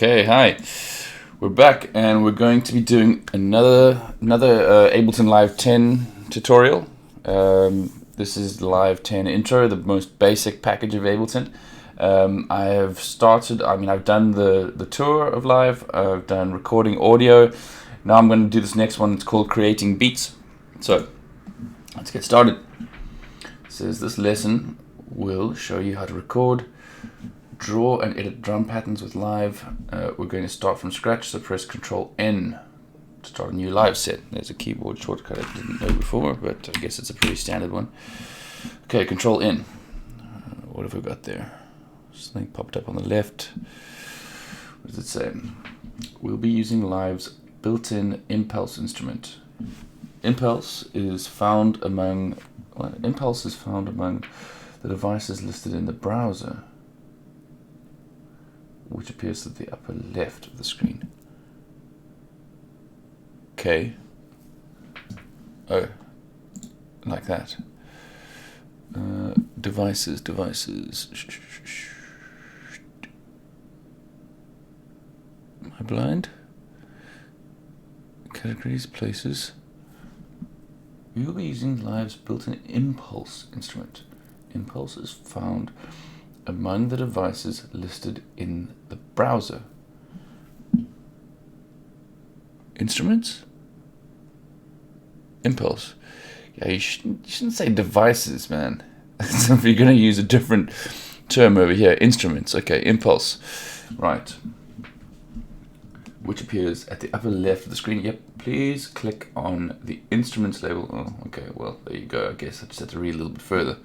Okay, hi. We're back and we're going to be doing another Ableton Live 10 tutorial. This is Live 10 Intro, the most basic package of Ableton. I've done the tour of Live, I've done recording audio. Now I'm going to do this next one. It's called Creating Beats. So, let's get started. It says this lesson will show you how to record, draw and edit drum patterns with Live. We're going to start from scratch, so press Ctrl N to start a new Live set. There's a keyboard shortcut I didn't know before, but I guess it's a pretty standard one. Okay, Ctrl N. What have we got there? Something popped up on the left. What does it say? We'll be using Live's built-in Impulse instrument. Impulse is found among the devices listed in the browser, which appears at the upper left of the screen. Okay. Oh, like that. Devices. Am I blind? Categories, places. We will be using Live's built-in Impulse instrument. Impulse is found among the devices listed in the browser. Instruments? Impulse. Yeah, you shouldn't say devices, man. So if you're going to use a different term over here, instruments. Okay, Impulse. Right. Which appears at the upper left of the screen. Yep, please click on the Instruments label. Oh, okay, well, there you go. I guess I just have to read a little bit further.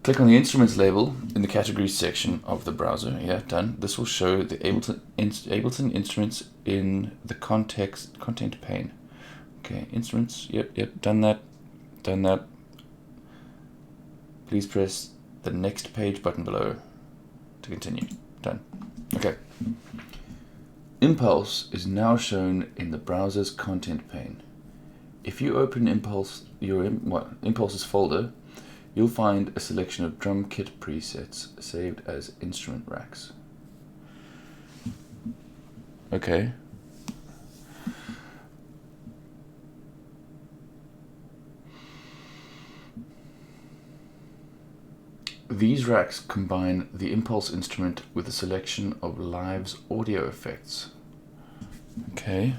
Click on the Instruments label in the Categories section of the browser. Yeah, done. This will show the Ableton instruments in the content pane. Okay, instruments. Yep, done that. Please press the Next Page button below to continue. Done. Okay. Impulse is now shown in the browser's content pane. If you open Impulse's folder, you'll find a selection of drum kit presets saved as instrument racks. Okay. These racks combine the Impulse instrument with a selection of Live's audio effects. Okay.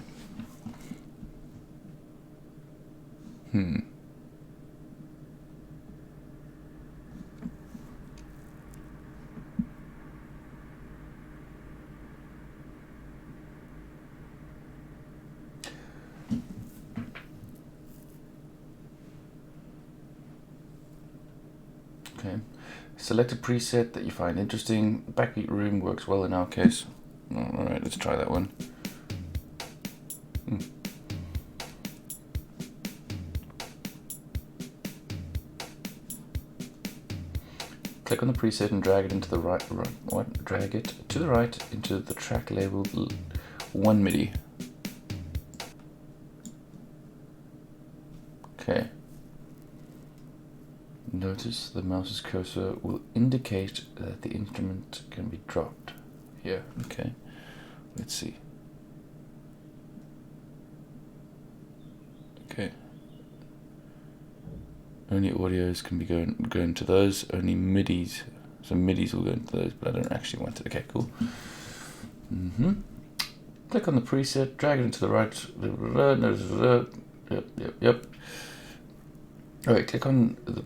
Okay. Select a preset that you find interesting. Backbeat Room works well in our case. Alright, let's try that one. Click on the preset and drag it into the drag it to the right into the track labeled 1 MIDI. Okay. Notice the mouse's cursor will indicate that the instrument can be dropped. Here, okay. Let's see. Okay. Only audios can be going to those. Only MIDIs. So MIDIs will go into those, but I don't actually want it. Okay, cool. Click on the preset, drag it into the right. Yep. Alright, click on the.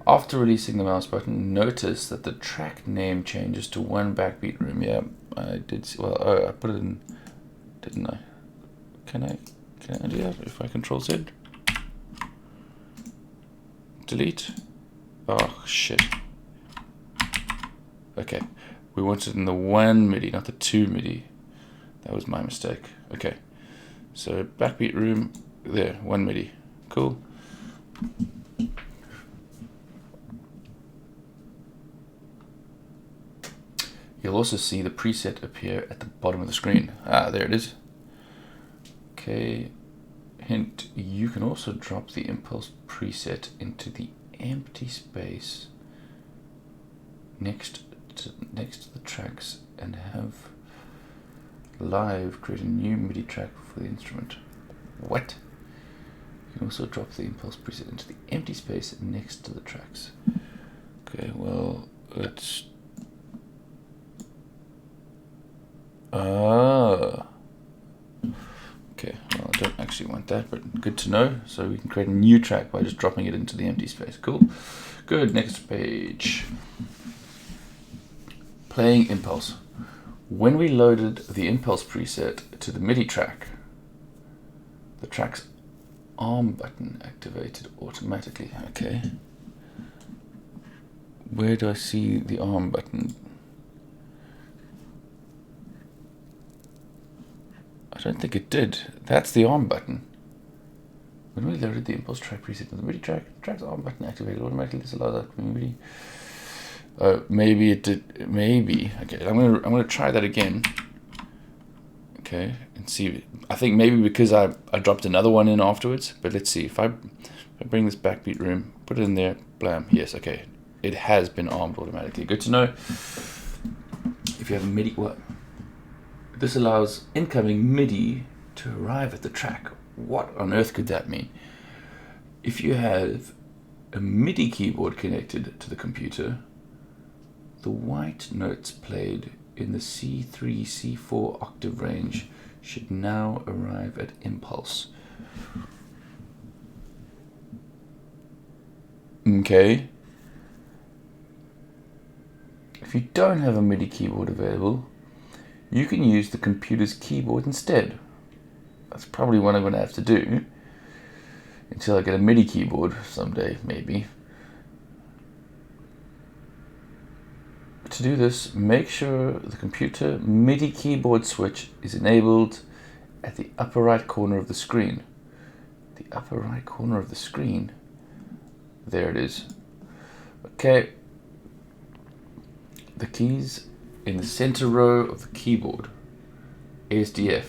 After releasing the mouse button, notice that the track name changes to 1 Backbeat Room. Yeah, I did see. Well, I put it in, didn't I? Can I do that if I Control Z? Delete. Oh shit. Okay, we wanted in the 1 MIDI, not the 2 MIDI. That was my mistake. Okay, so Backbeat Room there, 1 MIDI. Cool. You'll also see the preset appear at the bottom of the screen. Ah, there it is. Okay, hint, you can also drop the Impulse preset into the empty space next put it next to the tracks and have live create a new MIDI track for the instrument. What? You can also drop the impulse preset into the empty space next to the tracks. Okay, well, let's... Okay, well, I don't actually want that, but good to know. So we can create a new track by just dropping it into the empty space. Cool. Good, next page. Playing impulse. When we loaded the impulse preset to the MIDI track, the track's arm button activated automatically. Okay. Where do I see the arm button? I don't think it did. That's the arm button. When we loaded the impulse track preset to the MIDI track, the track's arm button activated automatically. This allows that MIDI. Maybe it did. Maybe. Okay, I'm gonna try that again. Okay, and see. I think maybe because I dropped another one in afterwards. But let's see. If I bring this backbeat room, put it in there, blam. Yes. Okay, it has been armed automatically. Good to know. If you have a MIDI, what? This allows incoming MIDI to arrive at the track. What on earth could that mean? If you have a MIDI keyboard connected to the computer, the white notes played in the C3, C4 octave range should now arrive at impulse. Okay. If you don't have a MIDI keyboard available, you can use the computer's keyboard instead. That's probably what I'm going to have to do until I get a MIDI keyboard someday, maybe. To do this, make sure the computer MIDI keyboard switch is enabled at the upper right corner of the screen. The upper right corner of the screen. There it is. Okay. The keys in the center row of the keyboard. ASDF.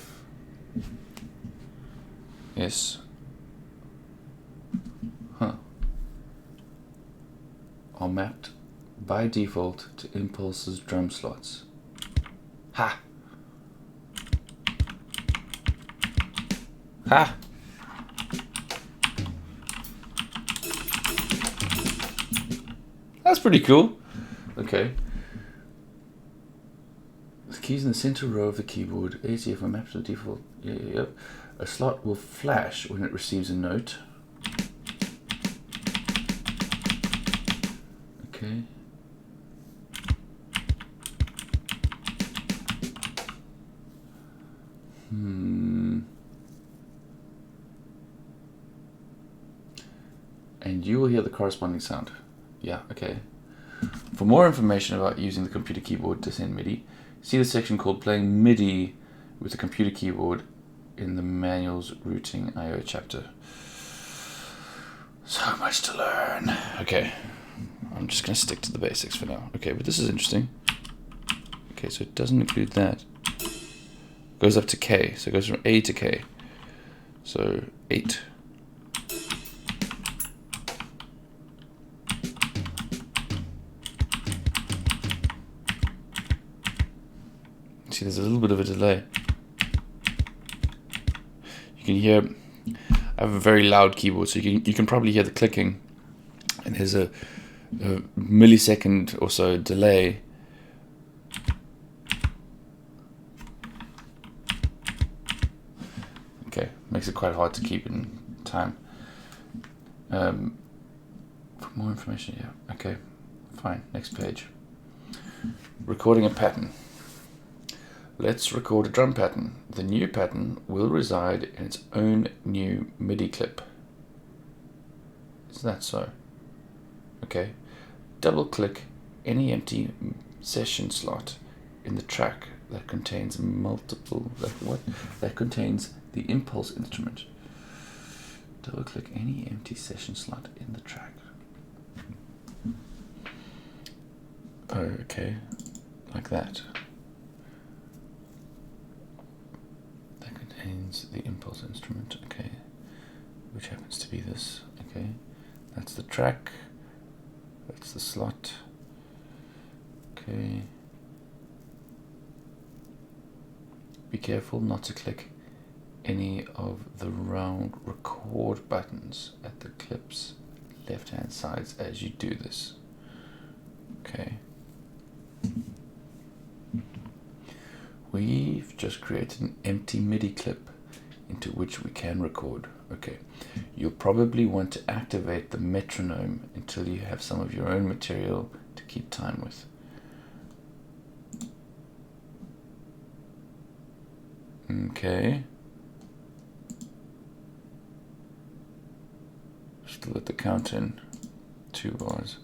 Yes. Huh. Are mapped by default to Impulse's drum slots. Ha! Ha! That's pretty cool. Okay. The keys in the center row of the keyboard, ASDF are mapped to the default. Yep. A slot will flash when it receives a note. Okay. And you will hear the corresponding sound. Yeah, okay. For more information about using the computer keyboard to send MIDI, see the section called Playing MIDI with the Computer Keyboard in the Manual's Routing I/O chapter. So much to learn. Okay, I'm just going to stick to the basics for now. Okay, but this is interesting. Okay, so it doesn't include that. It goes up to K, so it goes from A to K. So 8. See, there's a little bit of a delay. You can hear, I have a very loud keyboard, so you can probably hear the clicking, and there's a millisecond or so delay. Okay, makes it quite hard to keep in time. For more information, yeah, okay, fine, next page. Recording a pattern. Let's record a drum pattern. The new pattern will reside in its own new MIDI clip. Is that so? Okay. Double click any empty session slot in the track that contains that contains the impulse instrument. Double click any empty session slot in the track. Oh, okay. Like that. Contains the impulse instrument, okay, which happens to be this, okay, that's the track, that's the slot, okay, Okay. Be careful not to click any of the round record buttons at the clip's left hand sides as you do this. Okay. We've just created an empty MIDI clip into which we can record. Okay. You'll probably want to activate the metronome until you have some of your own material to keep time with. Okay. Still at the count in 2 bars.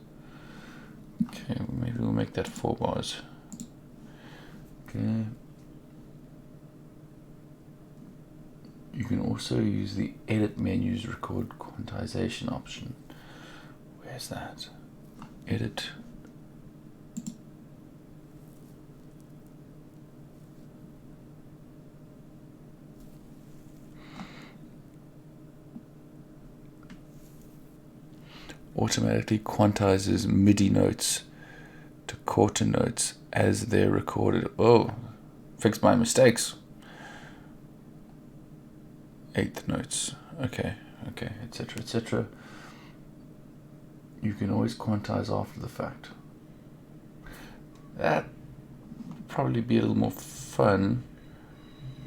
Okay, maybe we'll make that 4 bars. Okay. You can also use the edit menu's record quantization option. Where's that? Edit. Automatically quantizes MIDI notes to quarter notes as they're recorded. Oh, fix my mistakes. 8th notes. Okay, etc., etc. You can always quantize after the fact. That probably be a little more fun.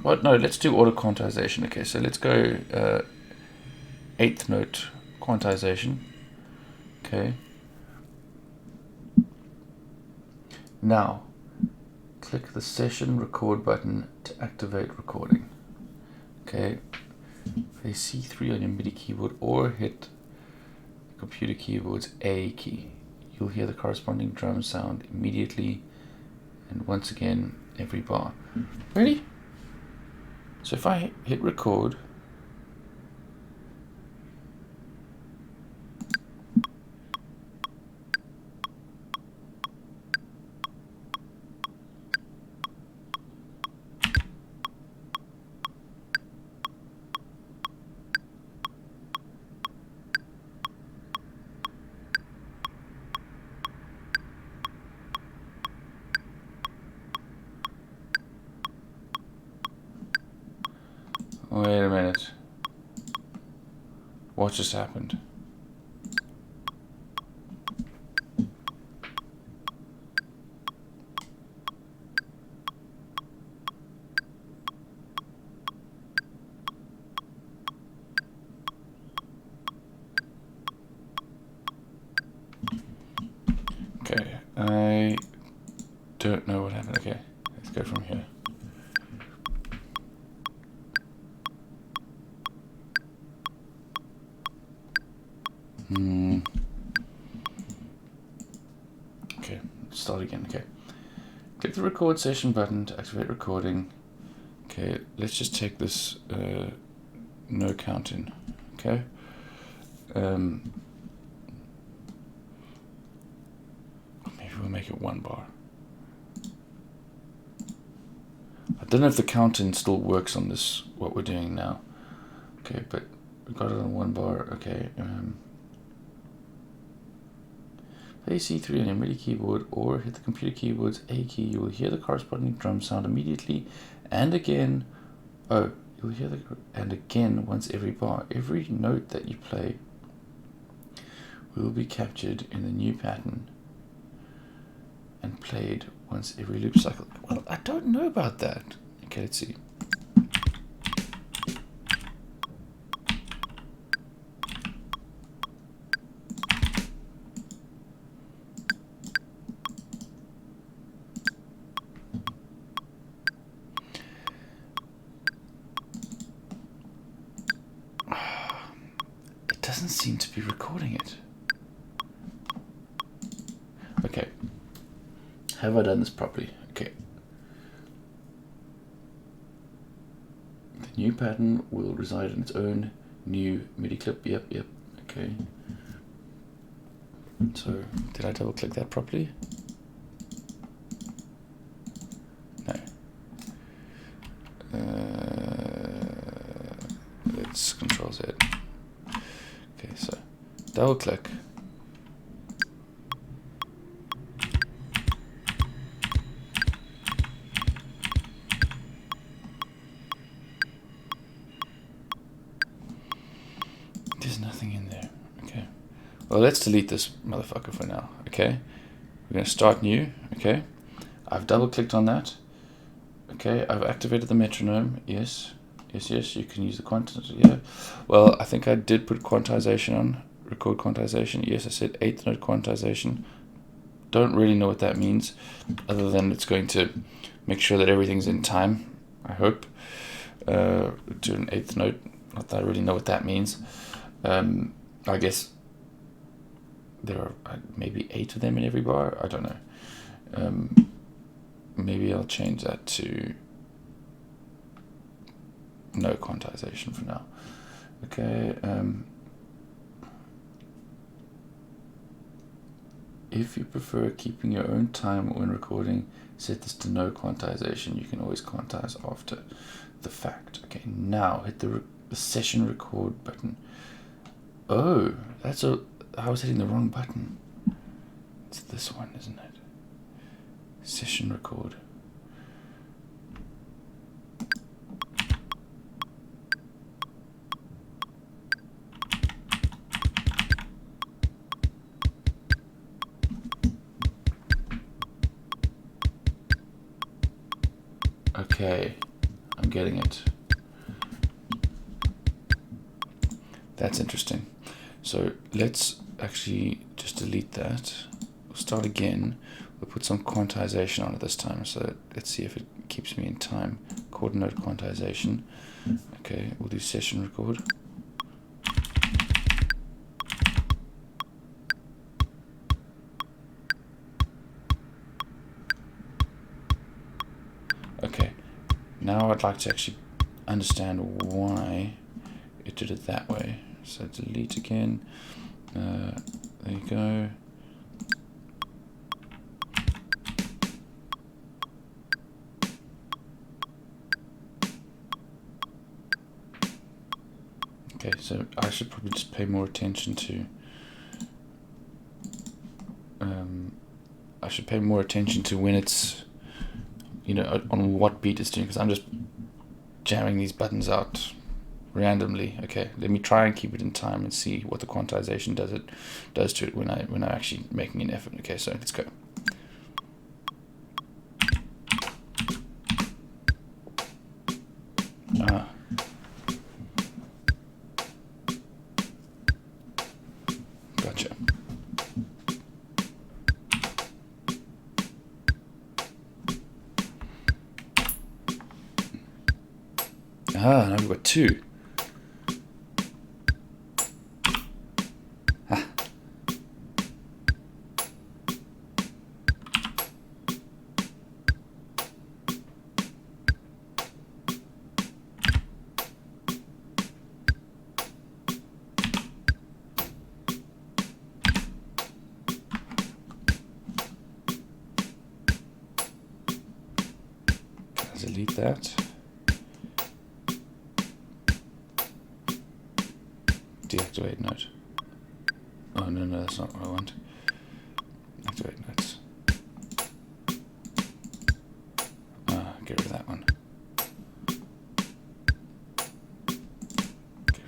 What? No, let's do auto quantization. Okay, so let's go 8th note quantization. Okay. Now, click the session record button to activate recording. Okay. Press C3 on your MIDI keyboard or hit the computer keyboard's A key. You'll hear the corresponding drum sound immediately and once again every bar. Ready? So if I hit record, wait a minute. What just happened? Okay, I don't know what happened. Okay, let's go from here. Okay, start again. Okay, click the record session button to activate recording. Okay, let's just take this no count in. Okay. Maybe we'll make it 1 bar. I don't know if the count in still works on this, what we're doing now. Okay, but we got it on 1 bar. Okay. Play C3 on your MIDI keyboard or hit the computer keyboard's A key. You will hear the corresponding drum sound immediately and again. Oh, you'll hear the and again once every bar. Every note that you play will be captured in the new pattern and played once every loop cycle. Well, I don't know about that. Okay, let's see. It doesn't seem to be recording it. Okay. Have I done this properly? Okay. The new pattern will reside in its own new MIDI clip. Yep. Okay. So, did I double click that properly? No. Let's Control Z. Okay, so double click. Well, let's delete this motherfucker for now, okay? We're going to start new, okay? I've double-clicked on that. Okay, I've activated the metronome, yes. Yes, you can use the quantization, yeah. Well, I think I did put quantization on, record quantization. Yes, I said 8th note quantization. Don't really know what that means, other than it's going to make sure that everything's in time, I hope. To an 8th note, not that I really know what that means. I guess there are maybe 8 of them in every bar, I don't know. Maybe I'll change that to no quantization for now. Okay. If you prefer keeping your own time when recording, set this to no quantization. You can always quantize after the fact. Okay, now hit the session record button. Oh, I was hitting the wrong button. It's this one, isn't it? Session record. Okay, I'm getting it. That's interesting. So let's actually just delete that. We'll start again. We'll put some quantization on it this time. So let's see if it keeps me in time. Quarter note quantization. Okay, we'll do session record. Okay, now I'd like to actually understand why it did it that way. So delete again. There you go. Okay, so I should probably just pay more attention to when it's, you know, on what beat it's doing, because I'm just jamming these buttons out randomly. Okay, let me try and keep it in time and see what the quantization does to it when I'm actually making an effort. Okay, so let's go. Gotcha. Now we've got 2. Delete that. Deactivate note. Oh no, that's not what I want. Activate notes. Get rid of that one. Okay.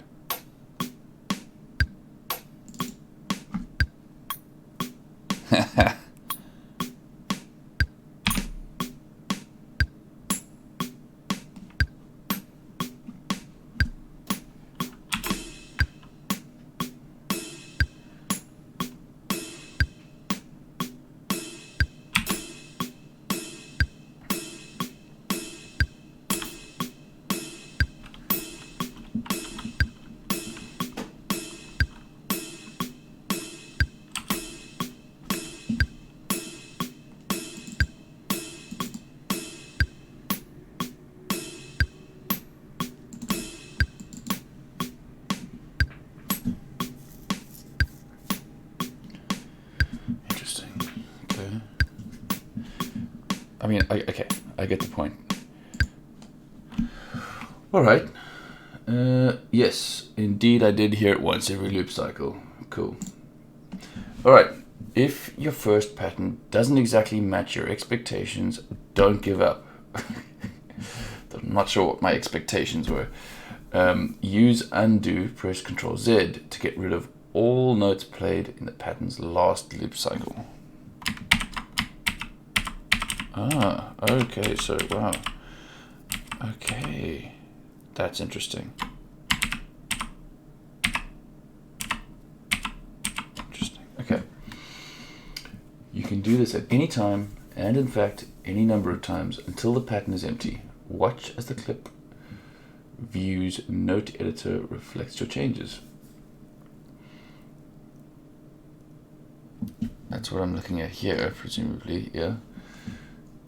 I mean, okay, I get the point. All right. Yes, indeed, I did hear it once every loop cycle. Cool. All right. If your first pattern doesn't exactly match your expectations, don't give up. I'm not sure what my expectations were. Use undo, press Ctrl Z to get rid of all notes played in the pattern's last loop cycle. Ah, okay, so wow. Okay, that's interesting. Interesting, okay. You can do this at any time, and in fact, any number of times until the pattern is empty. Watch as the clip view's note editor reflects your changes. That's what I'm looking at here, presumably, yeah.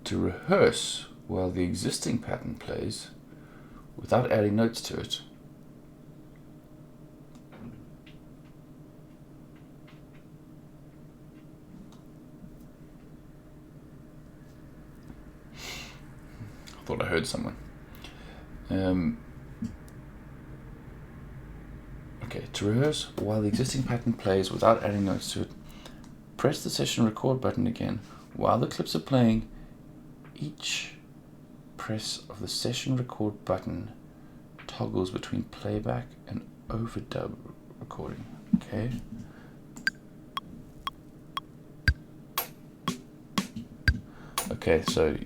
To rehearse while the existing pattern plays without adding notes to it. I thought I heard someone. Okay, to rehearse while the existing pattern plays without adding notes to it, press the session record button again. While the clips are playing, each press of the session record button toggles between playback and overdub recording. Okay. Okay, so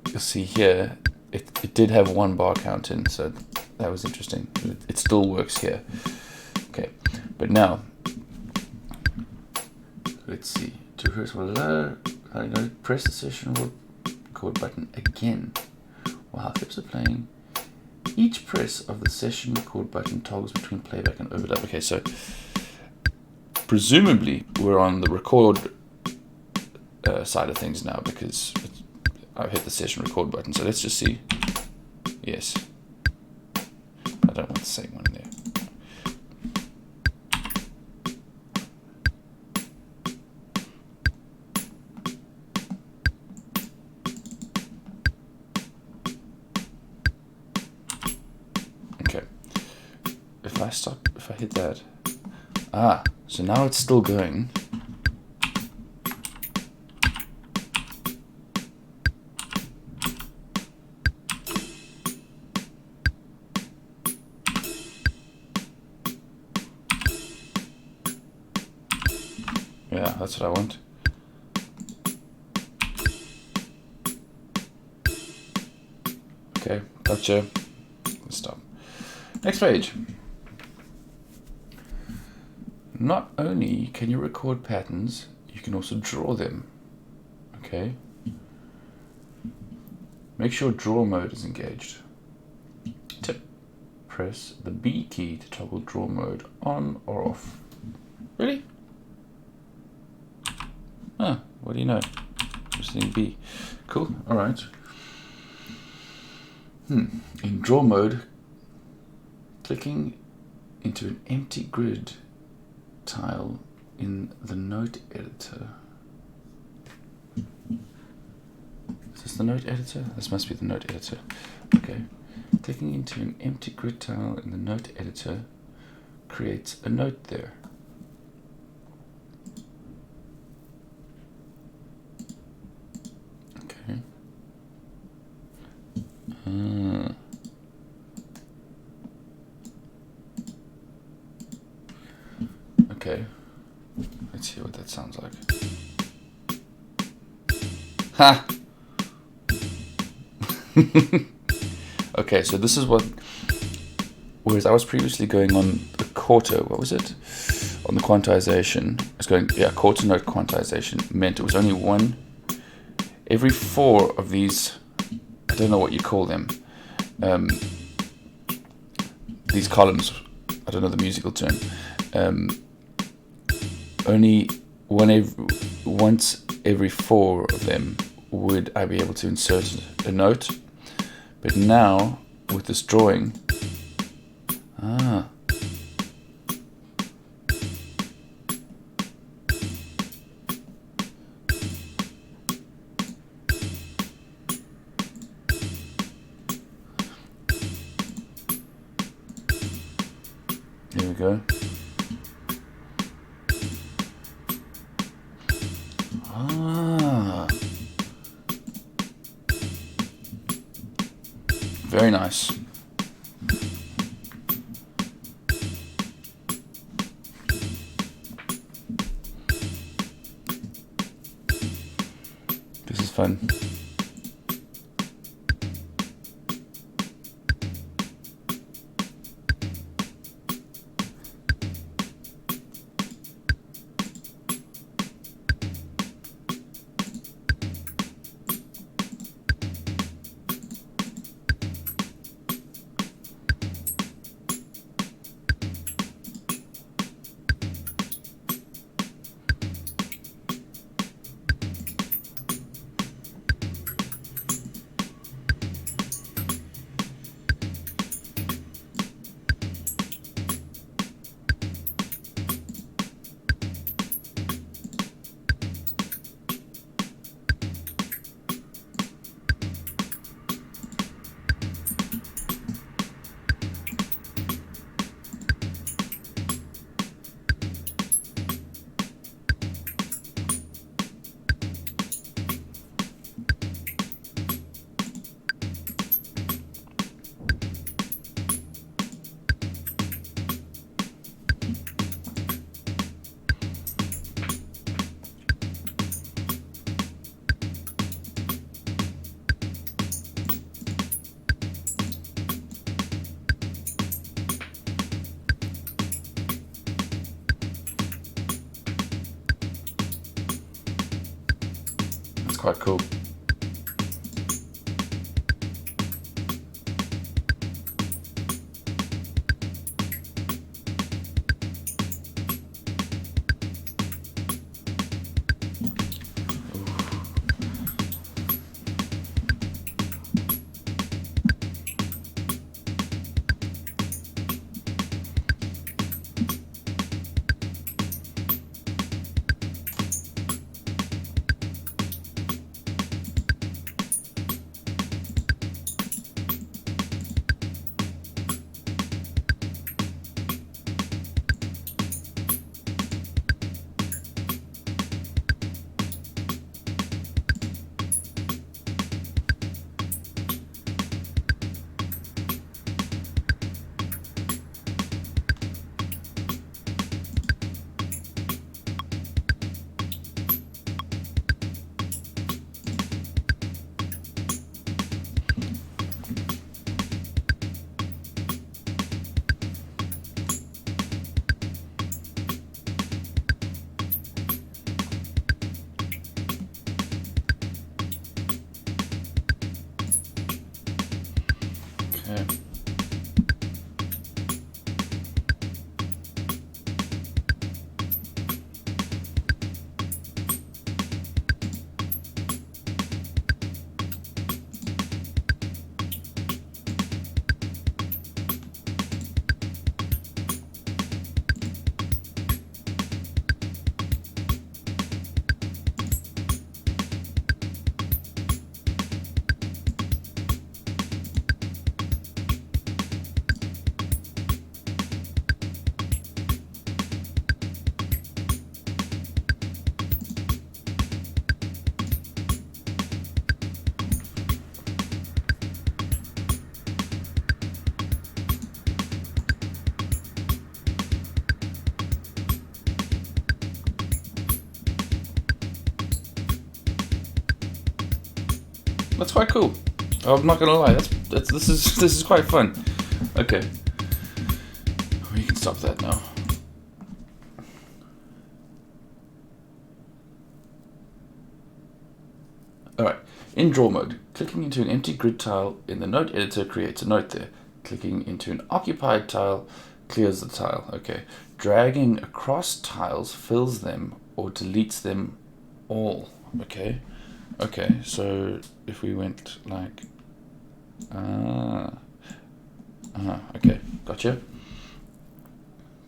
you'll see here, it did have one bar count in, so that was interesting. It still works here. Okay, but now, let's see. To rehearse, press the session record button again while clips are playing. Each press of the session record button toggles between playback and overdub. Okay, so presumably we're on the record side of things now because I've hit the session record button. So let's just see. Yes. I don't want the same one there. Okay. If I hit that. Ah, so now it's still going. Yeah, that's what I want. Okay, gotcha. Let's stop. Next page. Not only can you record patterns, you can also draw them. Okay. Make sure draw mode is engaged. Tip. Press the B key to toggle draw mode on or off. Really? Ah, what do you know? Just hitting B. Cool, alright. In draw mode, clicking into an empty grid tile in the note editor. Is this the note editor? This must be the note editor. Okay. Clicking into an empty grid tile in the note editor creates a note there. Okay. Okay. Let's see what that sounds like. Ha! Okay, so this is what, whereas I was previously going on the quarter, what was it? On the quantization, I was going, quarter note quantization meant it was only one, every 4 of these, I don't know what you call them, these columns, I don't know the musical term, only once every 4 of them would I be able to insert a note. But now, with this drawing, here we go. Very nice. fun. That's quite cool. Okay. That's quite cool. I'm not gonna lie. This is quite fun. Okay, we can stop that now. All right. In draw mode, clicking into an empty grid tile in the note editor creates a note there. Clicking into an occupied tile clears the tile. Okay. Dragging across tiles fills them or deletes them all. Okay. Okay, so if we went like, okay, gotcha.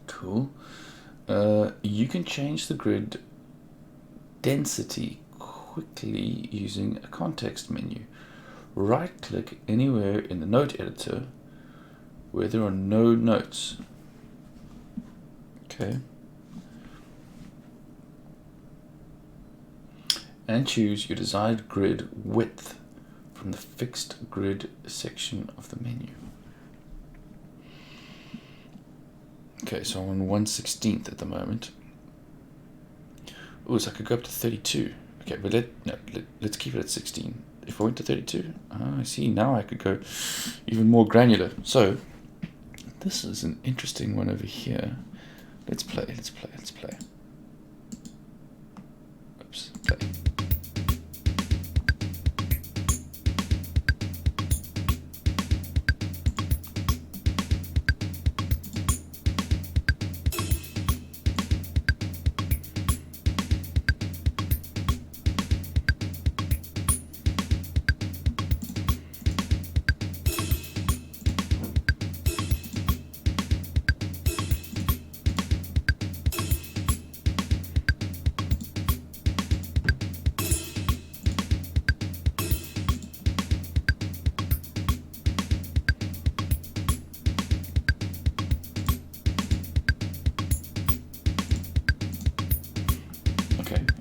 Cool. You can change the grid density quickly using a context menu. Right click anywhere in the note editor where there are no notes. Okay. And choose your desired grid width from the fixed grid section of the menu. Okay, so I'm on 1/16 at the moment. Oh, so I could go up to 32. Okay, but let's keep it at 16. If I went to 32, I see, now I could go even more granular. So this is an interesting one over here. Let's play. Oops, play.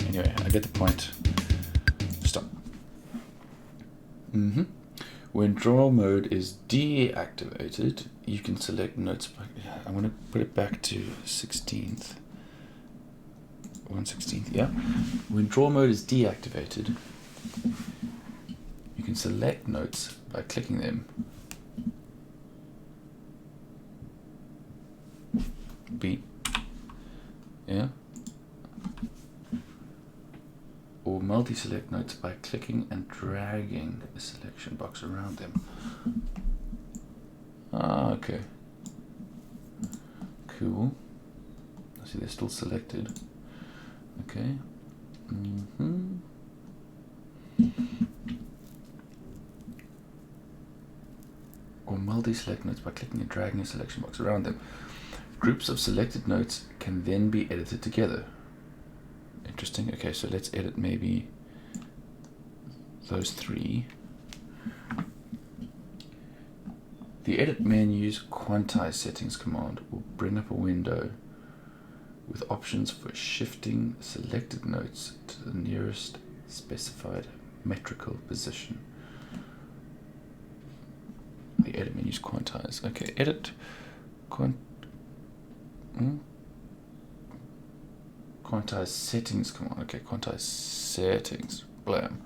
Anyway, I get the point. Stop. When draw mode is deactivated, you can select notes. I'm going to put it back to 16th. 1/16th, yeah. When draw mode is deactivated, you can select notes by clicking them. Beat. Yeah. Or multi-select notes by clicking and dragging a selection box around them. Ah, okay. Cool. I see they're still selected. Okay. Or multi-select notes by clicking and dragging a selection box around them. Groups of selected notes can then be edited together. Interesting. Okay, so let's edit maybe those three. The edit menu's quantize settings command will bring up a window with options for shifting selected notes to the nearest specified metrical position. The edit menu's quantize. Okay, edit quantize settings command. Okay, quantize settings. Blam.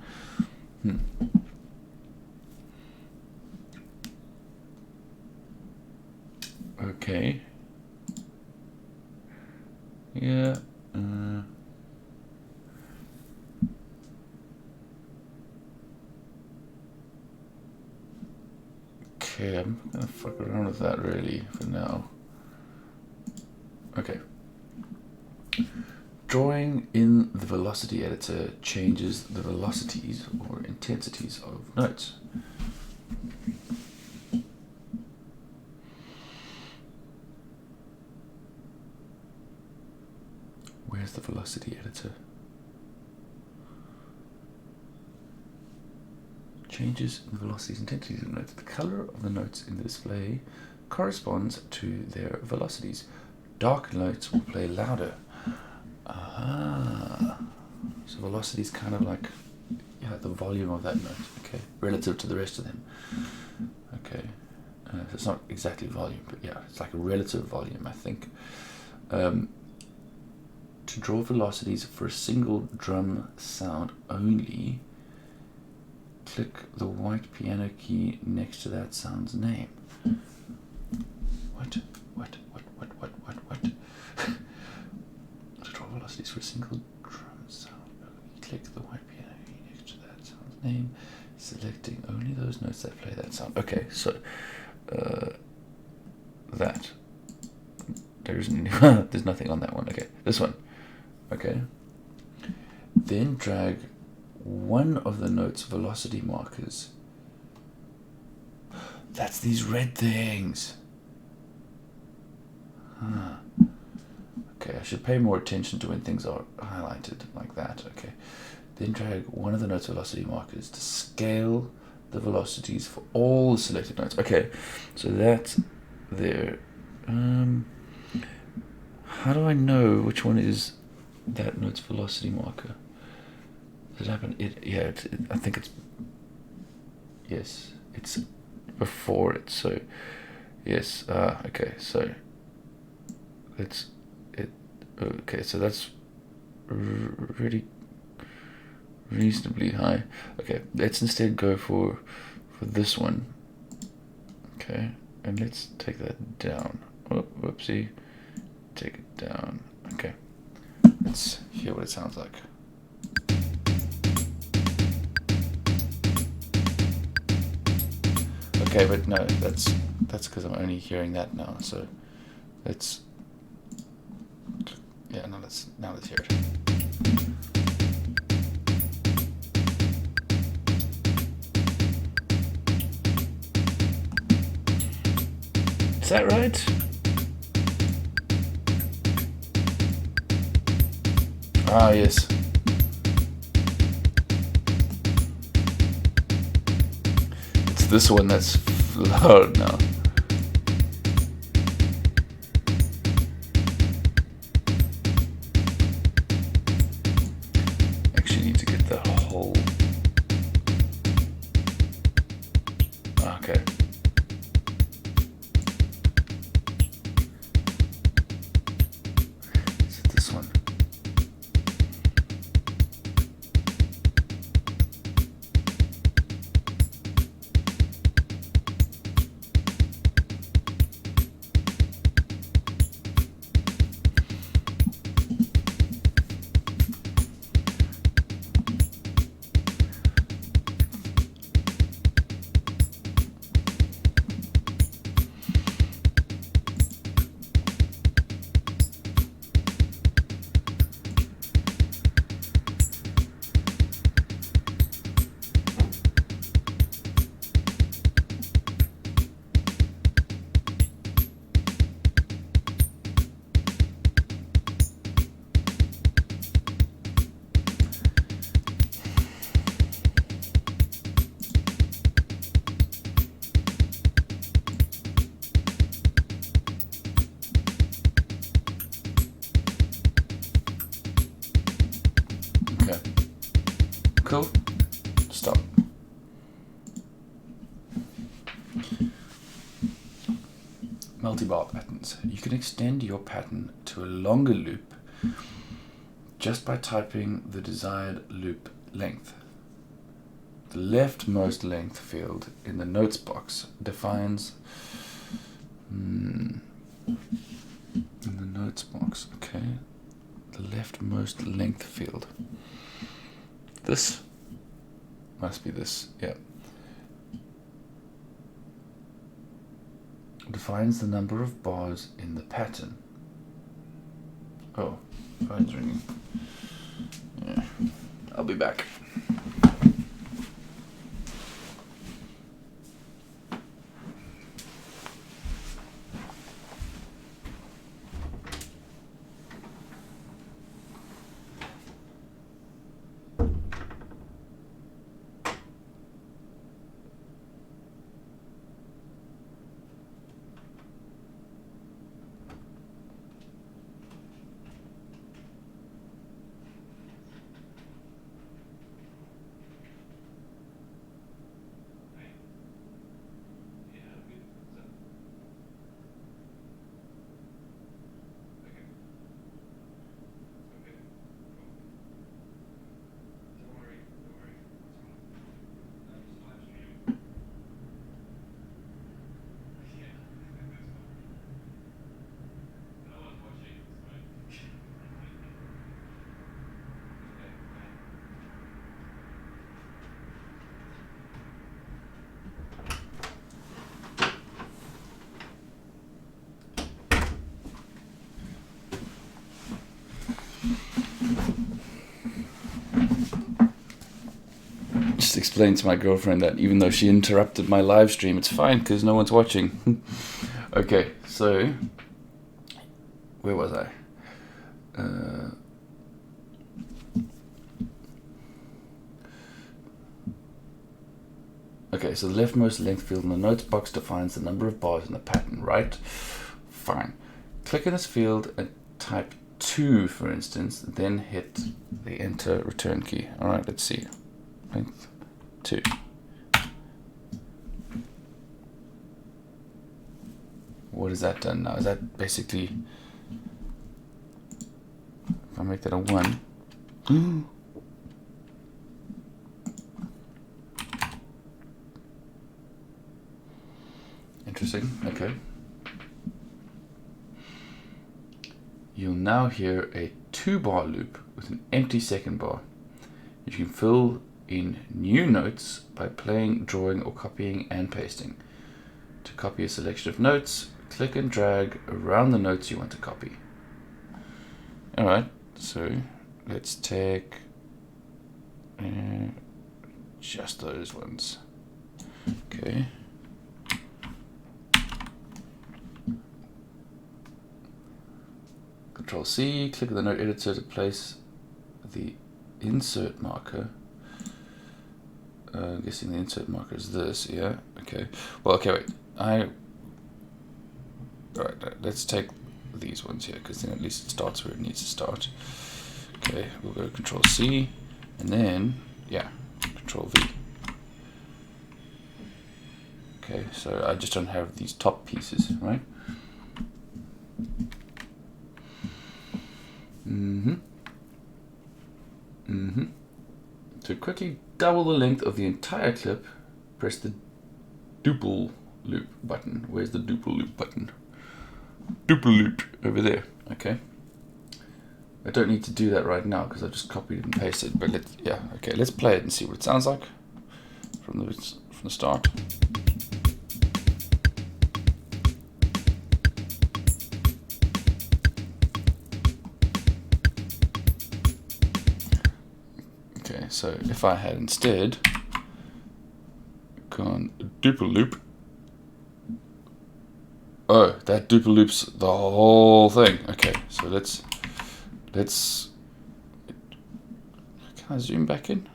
Okay. Yeah. Okay, I'm gonna fuck around with that really for now. Okay. Drawing in the velocity editor changes the velocities or intensities of notes. Where's the velocity editor? Changes in the velocities and intensities of notes. The color of the notes in the display corresponds to their velocities. Dark notes will play louder. Aha. So velocity is kind of like the volume of that note, okay, relative to the rest of them. Okay. So it's not exactly volume, but yeah, it's like a relative volume, I think. To draw velocities for a single drum sound only, click the white piano key next to that sound's name. What? To draw velocities for a single drum sound only, click the white piano key next to that sound's name, selecting only those notes that play that sound. Okay, so that. There's nothing on that one. Okay, this one. Okay. Then drag one of the note's velocity markers. That's these red things. Huh. Okay, I should pay more attention to when things are highlighted like that. Okay. Then drag one of the note's velocity markers to scale the velocities for all the selected notes. Okay, so that's there. How do I know which one is that note's velocity marker? Does it happen? I think it's, yes, it's before it. So yes. Okay. So let's okay. So that's really reasonably high. Okay, let's instead go for this one. Okay, and let's take that down. Oh, whoopsie. Take it down. Okay, let's hear what it sounds like. Okay, but no, that's because I'm only hearing that now. So let's, yeah, now let's hear it. Is that right? Ah, yes. It's this one that's loud now. Actually need to get the whole. Okay. Is it this one? Okay. Cool. Stop. Multibar patterns. You can extend your pattern to a longer loop just by typing the desired loop length. The leftmost length field in the notes box defines in the notes box, okay. The leftmost length field. This must be this, yeah. Defines the number of bars in the pattern. Oh, phone's ringing. Yeah, I'll be back. Just explain to my girlfriend that even though she interrupted my live stream, it's fine because no one's watching. Okay, so where was I? Okay, so the leftmost length field in the notes box defines the number of bars in the pattern, right? Fine. Click in this field and type 2, for instance, then hit the enter return key. All right, let's see. Length 2. What is that done now? Is that basically, if I make that a 1, Interesting. Okay. You'll now hear a 2-bar loop with an empty second bar. You can fill in new notes by playing, drawing, or copying and pasting. To copy a selection of notes, click and drag around the notes you want to copy. Alright, so let's take just those ones. Okay. Control C, click on the note editor to place the insert marker. I'm guessing the insert marker is this, yeah? Okay. Well, okay, wait. Alright, let's take these ones here, because then at least it starts where it needs to start. Okay, we'll go Control C, and then, yeah, Control V. Okay, so I just don't have these top pieces, right? To quickly double the length of the entire clip, press the duple loop button. Where's the duple loop button? Duple loop over there. Okay. I don't need to do that right now because I just copied and pasted. But let's play it and see what it sounds like from the start. Okay, so if I had instead gone duple loop. Oh, that duple loops the whole thing. Okay, so let's can I zoom back in?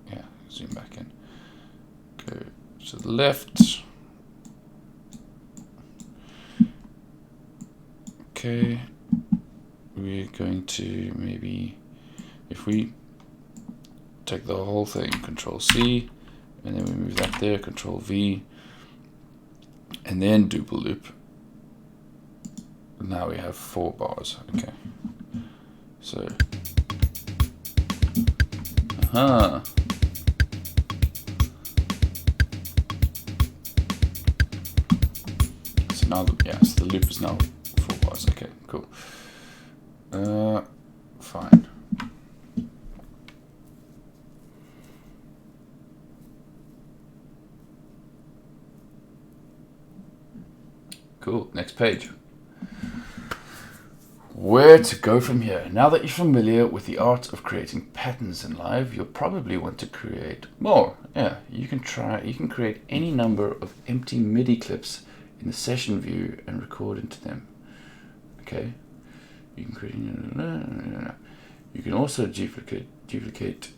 Yeah, zoom back in. Go to the left. Okay, we're going to maybe, if we take the whole thing, Control C, and then we move that there, Control V, and then duple loop. Now we have 4 bars. Okay, so so now the loop is now 4 bars. Okay, cool. Fine. Cool, next page. Where to go from here? Now that you're familiar with the art of creating patterns in Live, you'll probably want to create more. Yeah, you can create any number of empty MIDI clips in the session view and record into them. Okay, you can create. You can also duplicate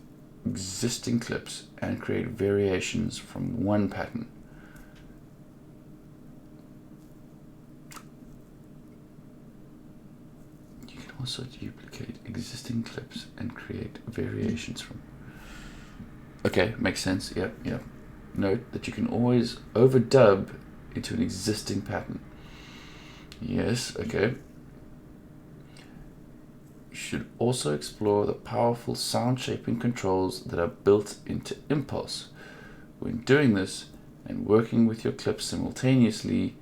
existing clips and create variations from one pattern. Also duplicate existing clips and create variations from. Okay, makes sense. Yep. Note that you can always overdub into an existing pattern. Yes, okay. You should also explore the powerful sound shaping controls that are built into Impulse. When doing this and working with your clips simultaneously,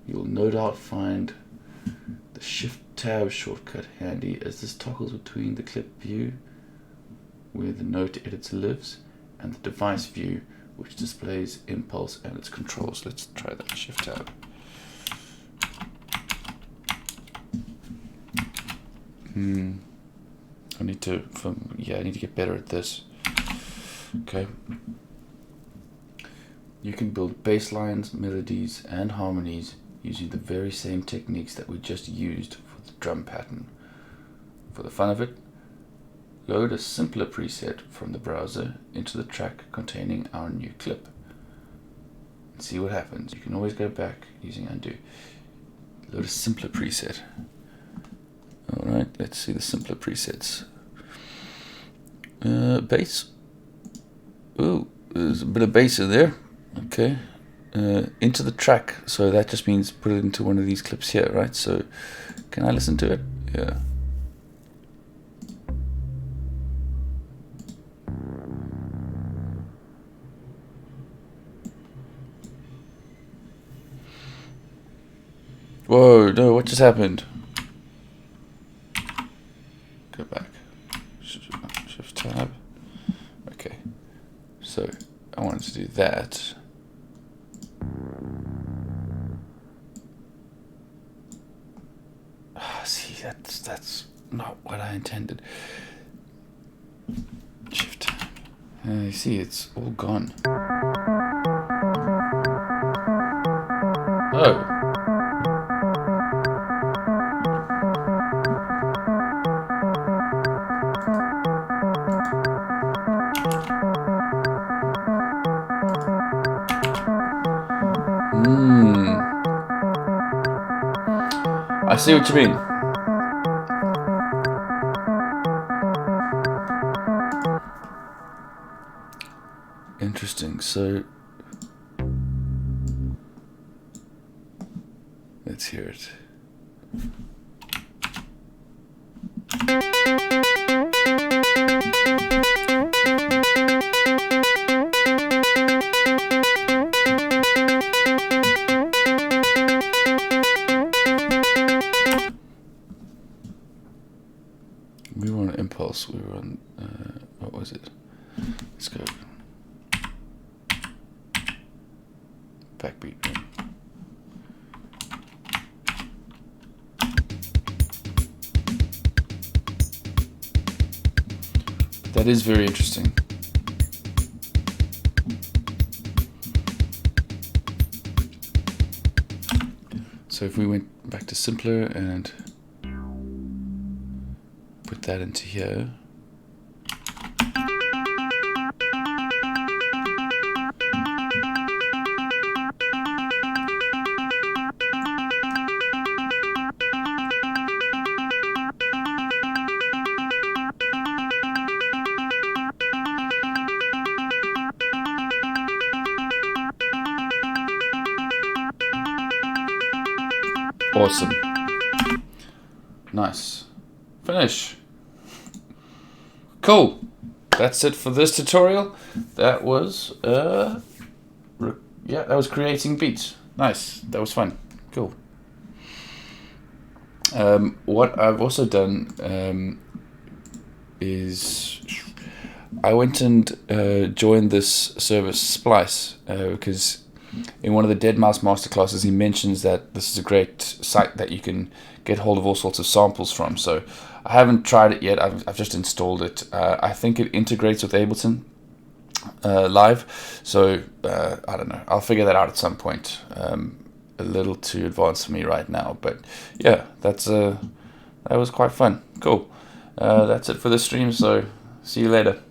you'll no doubt find the Shift-Tab shortcut handy, as this toggles between the clip view, where the note editor lives, and the device view, which displays Impulse and its controls. Let's try that. Shift-Tab. I need to get better at this. Okay. You can build bass lines, melodies, and harmonies using the very same techniques that we just used for the drum pattern. For the fun of it, load a simpler preset from the browser into the track containing our new clip and see what happens. You can always go back using undo. Load a simpler preset. Alright, let's see the simpler presets. Bass. Ooh, there's a bit of bass in there. Okay. Into the track, so that just means put it into one of these clips here, right? So can I listen to it? Yeah. Whoa, no, what just happened? Go back. Shift tab. Okay. So I wanted to do that. See, that's not what I intended. Shift tab. You see, it's all gone. Oh. I see what you mean. Interesting. So let's hear it. We were on Impulse. We were on what was it? Let's go. Backbeat. That is very interesting. So if we went back to simpler and put that into here. Awesome. Nice. Finish. Cool. That's it for this tutorial. That was that was creating beats. Nice. That was fun. Cool. What I've also done is I went and joined this service Splice because in one of the deadmau5 masterclasses he mentions that this is a great site that you can get hold of all sorts of samples from. So I haven't tried it yet. I've just installed it. I think it integrates with Ableton Live. So I don't know. I'll figure that out at some point. A little too advanced for me right now, but yeah, that was quite fun. Cool. That's it for the stream. So see you later.